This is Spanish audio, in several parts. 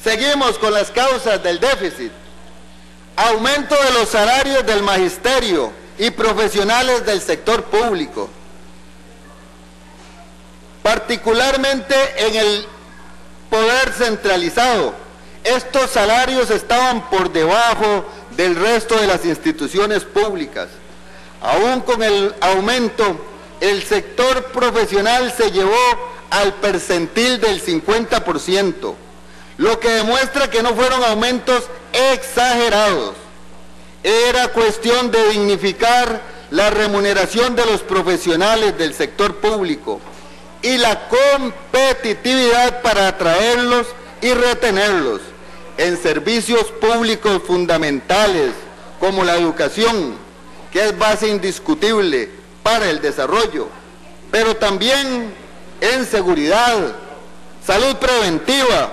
Seguimos con las causas del déficit. Aumento de los salarios del magisterio y profesionales del sector público, particularmente en el poder centralizado. Estos salarios estaban por debajo del resto de las instituciones públicas. Aún con el aumento, el sector profesional se llevó al percentil del 50%, lo que demuestra que no fueron aumentos exagerados. Era cuestión de dignificar la remuneración de los profesionales del sector público y la competitividad para atraerlos y retenerlos en servicios públicos fundamentales como la educación, que es base indiscutible para el desarrollo, pero también en seguridad, salud preventiva,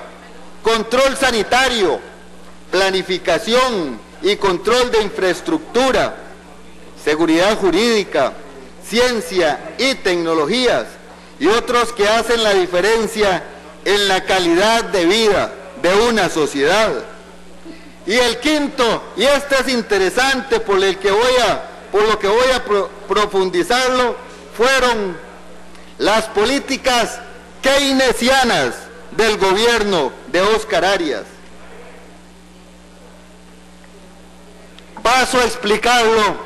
control sanitario, planificación y control de infraestructura, seguridad jurídica, ciencia y tecnologías, y otros que hacen la diferencia en la calidad de vida de una sociedad. Y el quinto, y este es interesante por lo que voy a profundizarlo, fueron las políticas keynesianas del gobierno de Óscar Arias. Paso a explicarlo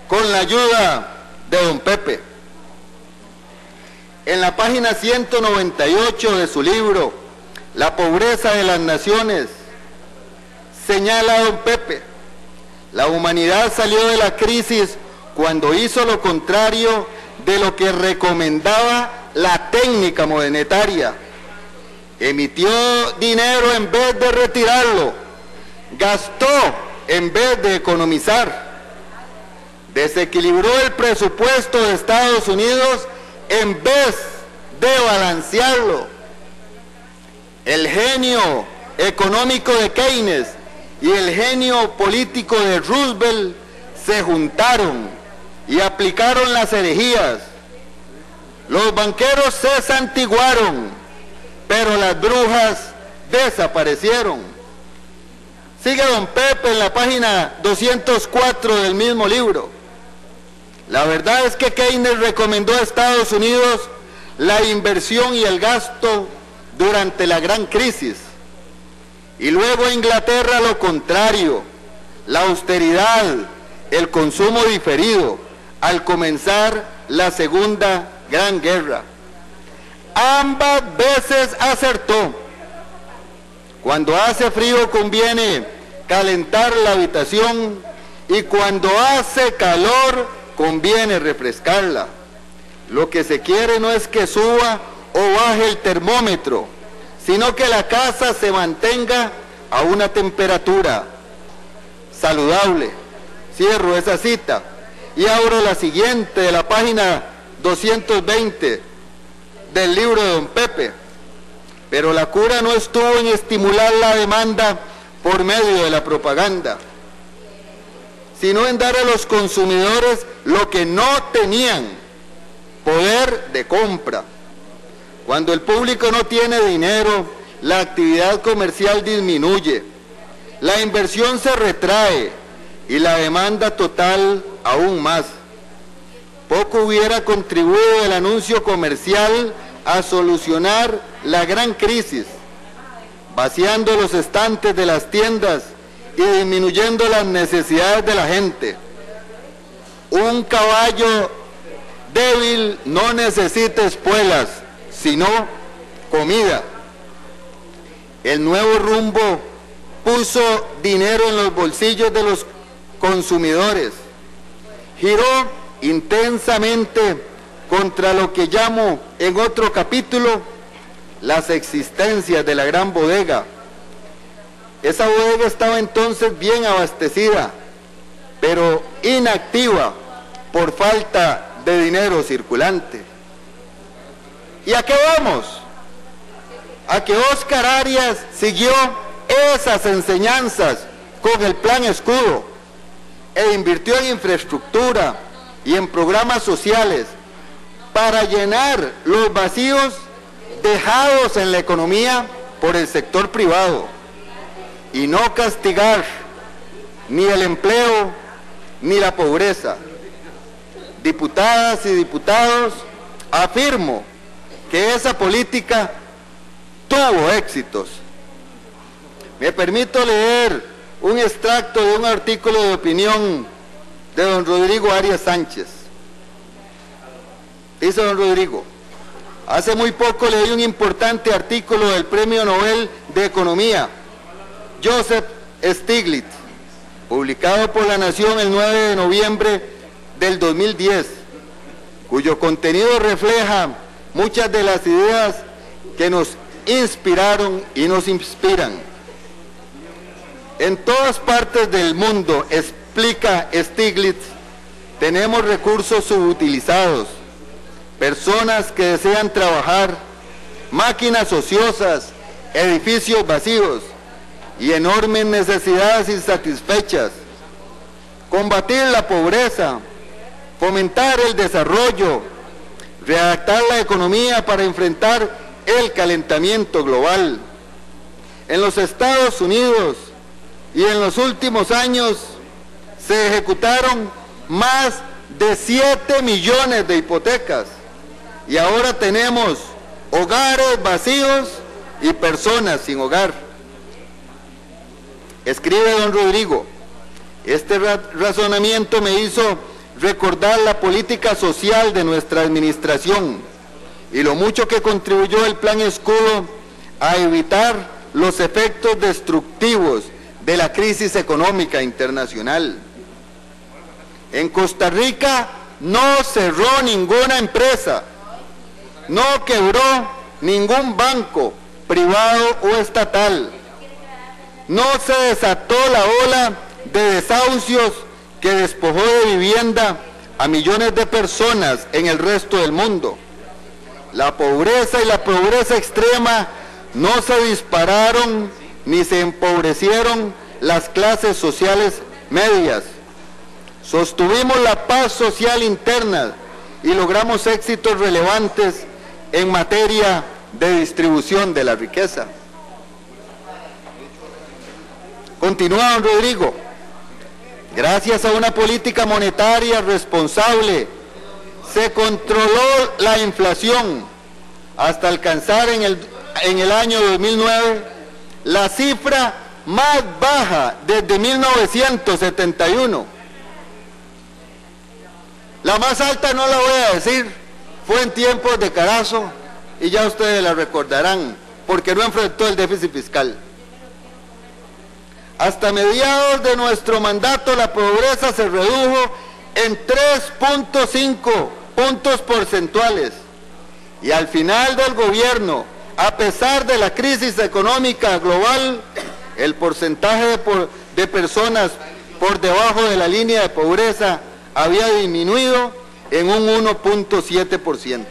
con la ayuda de don Pepe. En la página 198 de su libro, La pobreza de las naciones, señala don Pepe: la humanidad salió de la crisis cuando hizo lo contrario de lo que recomendaba la técnica monetaria. Emitió dinero en vez de retirarlo, gastó en vez de economizar, desequilibró el presupuesto de Estados Unidos en vez de balancearlo. El genio económico de Keynes y el genio político de Roosevelt se juntaron y aplicaron las herejías. Los banqueros se santiguaron, pero las brujas desaparecieron. Sigue don Pepe en la página 204 del mismo libro. La verdad es que Keynes recomendó a Estados Unidos la inversión y el gasto durante la gran crisis, y luego a Inglaterra lo contrario, la austeridad, el consumo diferido, al comenzar la Segunda Gran Guerra. Ambas veces acertó. Cuando hace frío conviene calentar la habitación, y cuando hace calor conviene refrescarla. Lo que se quiere no es que suba o baje el termómetro, sino que la casa se mantenga a una temperatura saludable. Cierro esa cita y abro la siguiente de la página 220 del libro de don Pepe. Pero la cura no estuvo en estimular la demanda por medio de la propaganda, sino en dar a los consumidores lo que no tenían: poder de compra. Cuando el público no tiene dinero, la actividad comercial disminuye, la inversión se retrae y la demanda total aún más. Poco hubiera contribuido el anuncio comercial a solucionar la gran crisis, vaciando los estantes de las tiendas y disminuyendo las necesidades de la gente. Un caballo débil no necesita espuelas, sino comida. El nuevo rumbo puso dinero en los bolsillos de los consumidores, giró intensamente contra lo que llamo en otro capítulo las existencias de la gran bodega. Esa bodega estaba entonces bien abastecida, pero inactiva por falta de dinero circulante. ¿Y a qué vamos? A que Óscar Arias siguió esas enseñanzas con el Plan Escudo e invirtió en infraestructura y en programas sociales para llenar los vacíos dejados en la economía por el sector privado y no castigar ni el empleo ni la pobreza. Diputadas y diputados, afirmo que esa política tuvo éxitos. Me permito leer un extracto de un artículo de opinión de don Rodrigo Arias Sánchez. Dice don Rodrigo: hace muy poco leí un importante artículo del Premio Nobel de Economía, Joseph Stiglitz, publicado por La Nación el 9 de noviembre del 2010, cuyo contenido refleja muchas de las ideas que nos inspiraron y nos inspiran. En todas partes del mundo, explica Stiglitz, tenemos recursos subutilizados, personas que desean trabajar, máquinas ociosas, edificios vacíos y enormes necesidades insatisfechas. Combatir la pobreza, fomentar el desarrollo, readaptar la economía para enfrentar el calentamiento global. En los Estados Unidos y en los últimos años se ejecutaron más de 7 millones de hipotecas y ahora tenemos hogares vacíos y personas sin hogar. Escribe don Rodrigo: este razonamiento me hizo recordar la política social de nuestra administración y lo mucho que contribuyó el Plan Escudo a evitar los efectos destructivos de la crisis económica internacional. En Costa Rica no cerró ninguna empresa, no quebró ningún banco privado o estatal, no se desató la ola de desahucios que despojó de vivienda a millones de personas en el resto del mundo. La pobreza y la pobreza extrema no se dispararon ni se empobrecieron las clases sociales medias. Sostuvimos la paz social interna y logramos éxitos relevantes en materia de distribución de la riqueza. Continúa don Rodrigo: gracias a una política monetaria responsable, se controló la inflación hasta alcanzar en el año 2009 la cifra más baja desde 1971. La más alta no la voy a decir, fue en tiempos de Carazo y ya ustedes la recordarán, porque no enfrentó el déficit fiscal. Hasta mediados de nuestro mandato la pobreza se redujo en 3.5 puntos porcentuales y al final del gobierno, a pesar de la crisis económica global, el porcentaje de personas por debajo de la línea de pobreza había disminuido en un 1.7%.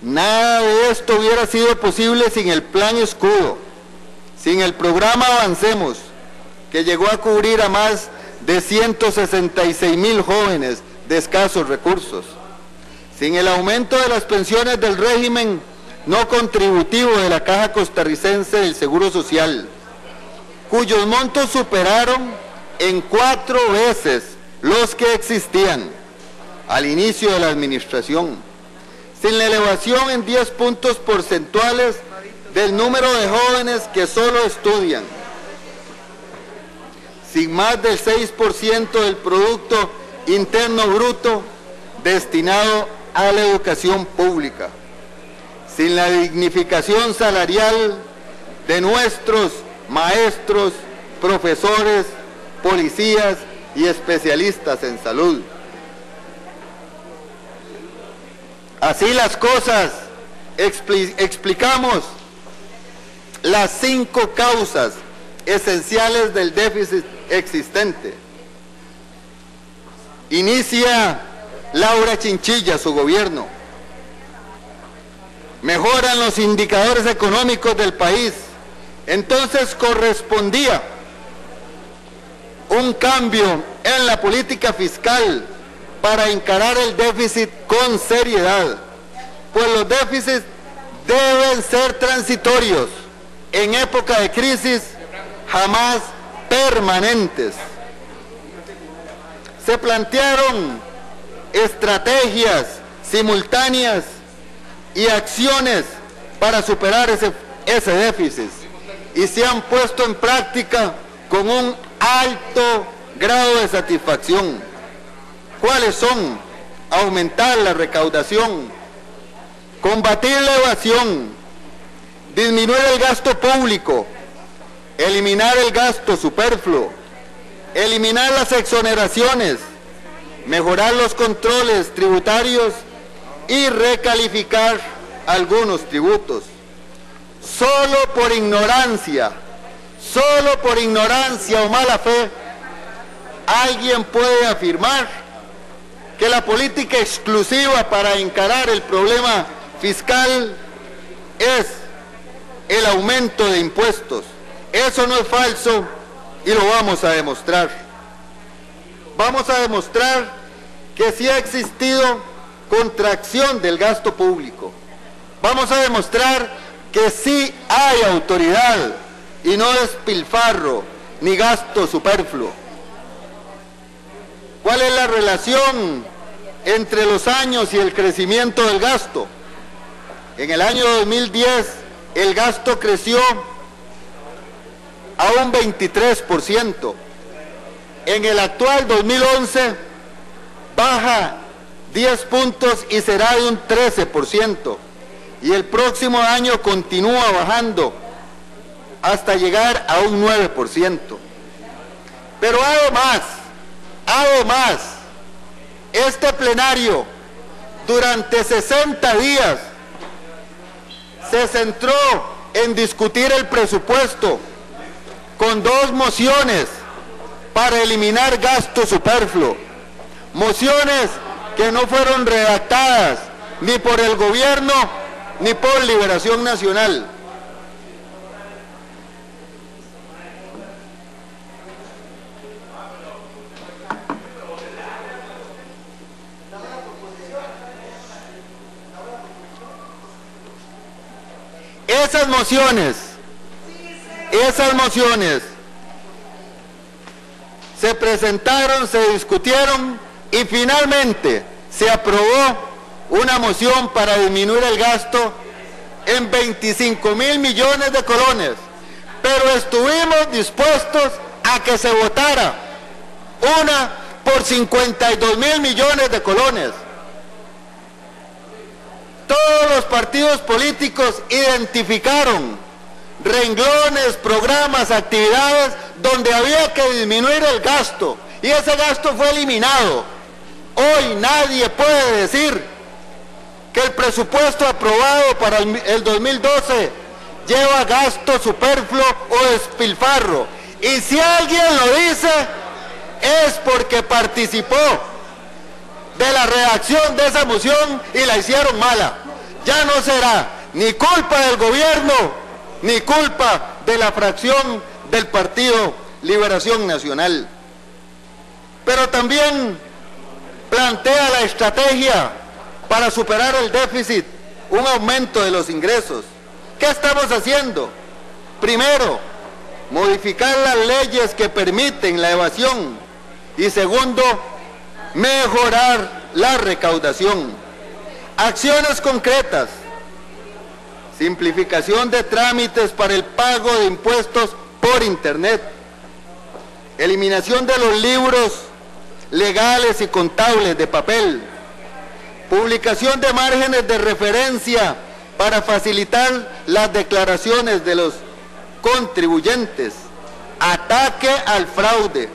Nada de esto hubiera sido posible sin el Plan Escudo, sin el programa Avancemos, que llegó a cubrir a más de 166,000 jóvenes de escasos recursos, sin el aumento de las pensiones del régimen no contributivo de la Caja Costarricense del Seguro Social, cuyos montos superaron en 4 veces los que existían al inicio de la administración, sin la elevación en 10 puntos porcentuales del número de jóvenes que solo estudian, sin más del 6% del Producto Interno Bruto destinado a la educación pública, sin la dignificación salarial de nuestros maestros, profesores, policías y especialistas en salud. Así las cosas, explicamos las 5 causas esenciales del déficit existente. Inicia Laura Chinchilla su gobierno. Mejoran los indicadores económicos del país. Entonces correspondía un cambio en la política fiscal para encarar el déficit con seriedad, pues los déficits deben ser transitorios, en época de crisis, jamás permanentes. Se plantearon estrategias simultáneas y acciones para superar ese déficit y se han puesto en práctica con un alto grado de satisfacción. ¿Cuáles son? Aumentar la recaudación, combatir la evasión, disminuir el gasto público, eliminar el gasto superfluo, eliminar las exoneraciones, mejorar los controles tributarios y recalificar algunos tributos. Solo por ignorancia o mala fe, alguien puede afirmar que la política exclusiva para encarar el problema fiscal es el aumento de impuestos. Eso no es falso y lo vamos a demostrar. Vamos a demostrar que sí ha existido contracción del gasto público. Vamos a demostrar que sí hay autoridad y no despilfarro ni gasto superfluo. ¿Cuál es la relación entre los años y el crecimiento del gasto? En el año 2010 el gasto creció a un 23%. En el actual 2011 baja 10 puntos y será de un 13%. Y el próximo año continúa bajando hasta llegar a un 9%. Pero además, este plenario durante 60 días se centró en discutir el presupuesto con 2 mociones para eliminar gasto superfluo. Mociones que no fueron redactadas ni por el gobierno ni por Liberación Nacional. Esas mociones se presentaron, se discutieron y finalmente se aprobó una moción para disminuir el gasto en 25.000 millones de colones, pero estuvimos dispuestos a que se votara una por 52.000 millones de colones. Todos los partidos políticos identificaron renglones, programas, actividades donde había que disminuir el gasto y ese gasto fue eliminado. Hoy nadie puede decir que el presupuesto aprobado para el 2012 lleva gasto superfluo o despilfarro. Y si alguien lo dice es porque participó de la redacción de esa moción y la hicieron mala. Ya no será ni culpa del gobierno ni culpa de la fracción del Partido Liberación Nacional. Pero también plantea la estrategia para superar el déficit, un aumento de los ingresos. ¿Qué estamos haciendo? Primero, modificar las leyes que permiten la evasión y segundo, mejorar la recaudación. Acciones concretas: simplificación de trámites para el pago de impuestos por Internet, eliminación de los libros legales y contables de papel, publicación de márgenes de referencia para facilitar las declaraciones de los contribuyentes, ataque al fraude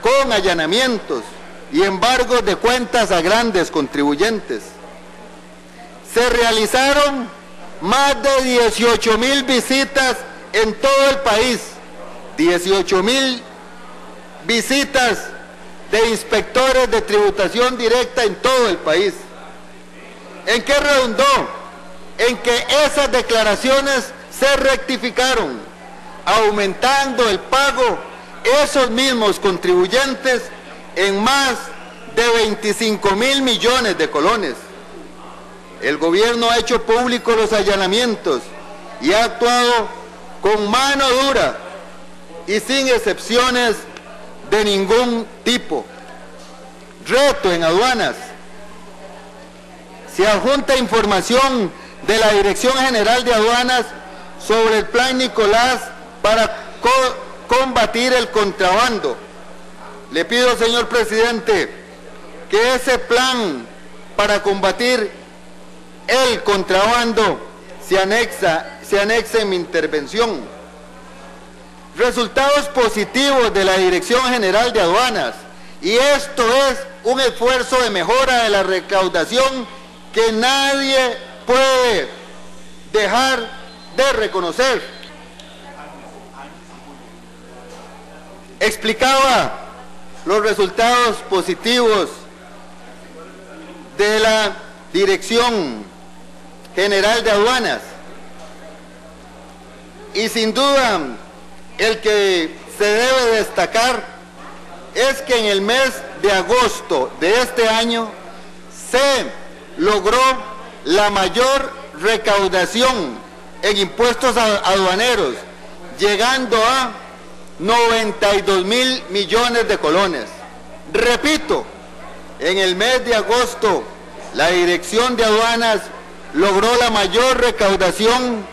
con allanamientos y embargos de cuentas a grandes contribuyentes. Se realizaron más de 18.000 visitas en todo el país, 18.000 visitas de inspectores de tributación directa en todo el país. ¿En qué redundó? En que esas declaraciones se rectificaron, aumentando el pago esos mismos contribuyentes en más de 25.000 millones de colones. el gobierno ha hecho públicos los allanamientos y ha actuado con mano dura y sin excepciones de ningún tipo. Reto en aduanas. Se adjunta información de la Dirección General de Aduanas sobre el Plan Nicolás para combatir el contrabando. Le pido, señor presidente, que ese plan para combatir el contrabando se anexe en mi intervención. Resultados positivos de la Dirección General de Aduanas, y esto es un esfuerzo de mejora de la recaudación que nadie puede dejar de reconocer. Explicaba los resultados positivos de la Dirección General de Aduanas, y sin duda el que se debe destacar es que en el mes de agosto de este año se logró la mayor recaudación en impuestos aduaneros, llegando a 92.000 millones de colones. Repito, en el mes de agosto la Dirección de Aduanas logró la mayor recaudación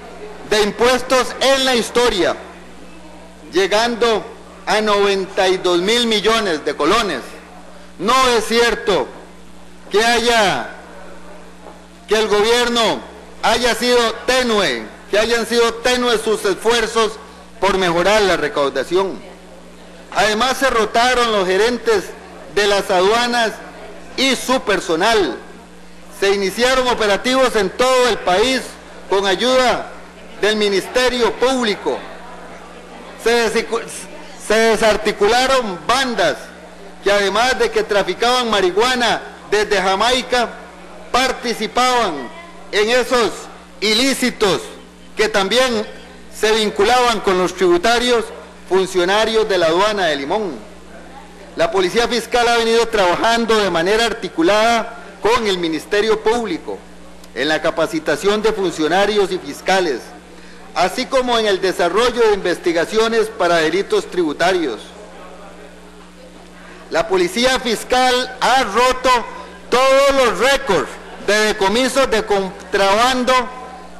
de impuestos en la historia, llegando a 92.000 millones de colones. No es cierto que el gobierno haya sido tenue, que hayan sido tenues sus esfuerzos por mejorar la recaudación. Además, se rotaron los gerentes de las aduanas y su personal. Se iniciaron operativos en todo el país con ayuda del Ministerio Público. Se desarticularon bandas que, además de que traficaban marihuana desde Jamaica, participaban en esos ilícitos que también se vinculaban con los tributarios funcionarios de la aduana de Limón. La Policía Fiscal ha venido trabajando de manera articulada con el Ministerio Público en la capacitación de funcionarios y fiscales, así como en el desarrollo de investigaciones para delitos tributarios. La Policía Fiscal ha roto todos los récords de decomisos de contrabando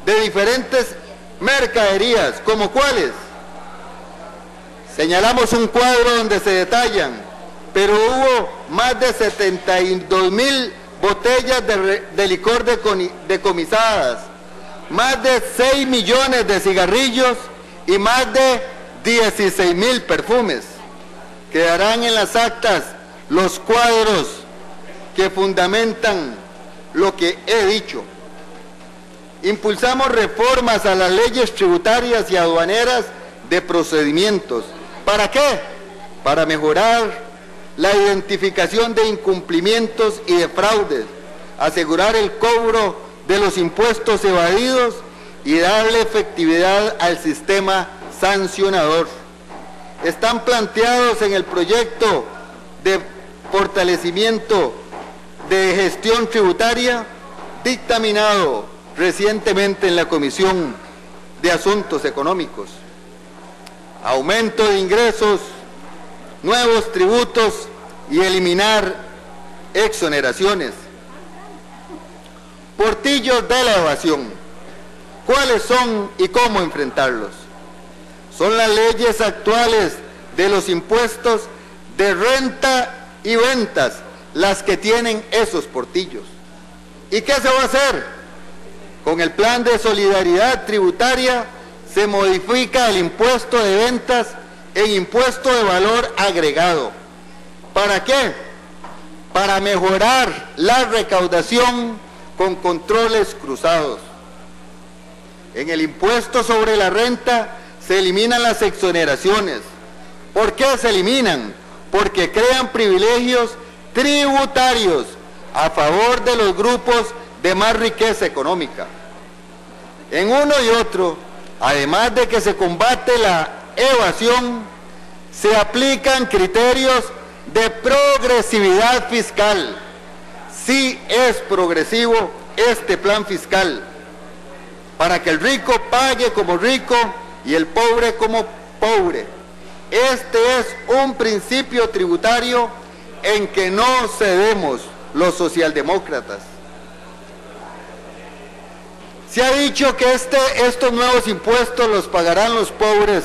de diferentes mercaderías, ¿como cuáles? Señalamos un cuadro donde se detallan, pero hubo más de 72.000 botellas de licor decomisadas, más de 6 millones de cigarrillos y más de 16.000 perfumes. Quedarán en las actas los cuadros que fundamentan lo que he dicho. Impulsamos reformas a las leyes tributarias y aduaneras de procedimientos. ¿Para qué? Para mejorar la identificación de incumplimientos y de fraudes, asegurar el cobro de los impuestos evadidos y darle efectividad al sistema sancionador. Están planteados en el proyecto de fortalecimiento de gestión tributaria dictaminado recientemente en la Comisión de Asuntos Económicos. Aumento de ingresos, nuevos tributos y eliminar exoneraciones. Portillos de la evasión. ¿Cuáles son y cómo enfrentarlos? Son las leyes actuales de los impuestos de renta y ventas las que tienen esos portillos. ¿Y qué se va a hacer? Con el plan de solidaridad tributaria se modifica el impuesto de ventas en impuesto de valor agregado. ¿Para qué? Para mejorar la recaudación con controles cruzados. En el impuesto sobre la renta se eliminan las exoneraciones. ¿Por qué se eliminan? Porque crean privilegios tributarios a favor de los grupos de más riqueza económica. En uno y otro, además de que se combate la evasión, se aplican criterios de progresividad fiscal. Sí es progresivo este plan fiscal para que el rico pague como rico y el pobre como pobre. Este es un principio tributario en que no cedemos los socialdemócratas. Se ha dicho que estos nuevos impuestos los pagarán los pobres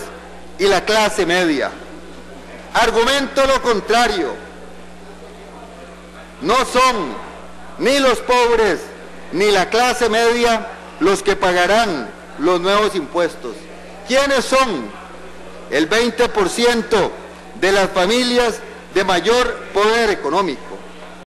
y la clase media. Argumento lo contrario. No son ni los pobres ni la clase media los que pagarán los nuevos impuestos. ¿Quiénes son? El 20% de las familias de mayor poder económico.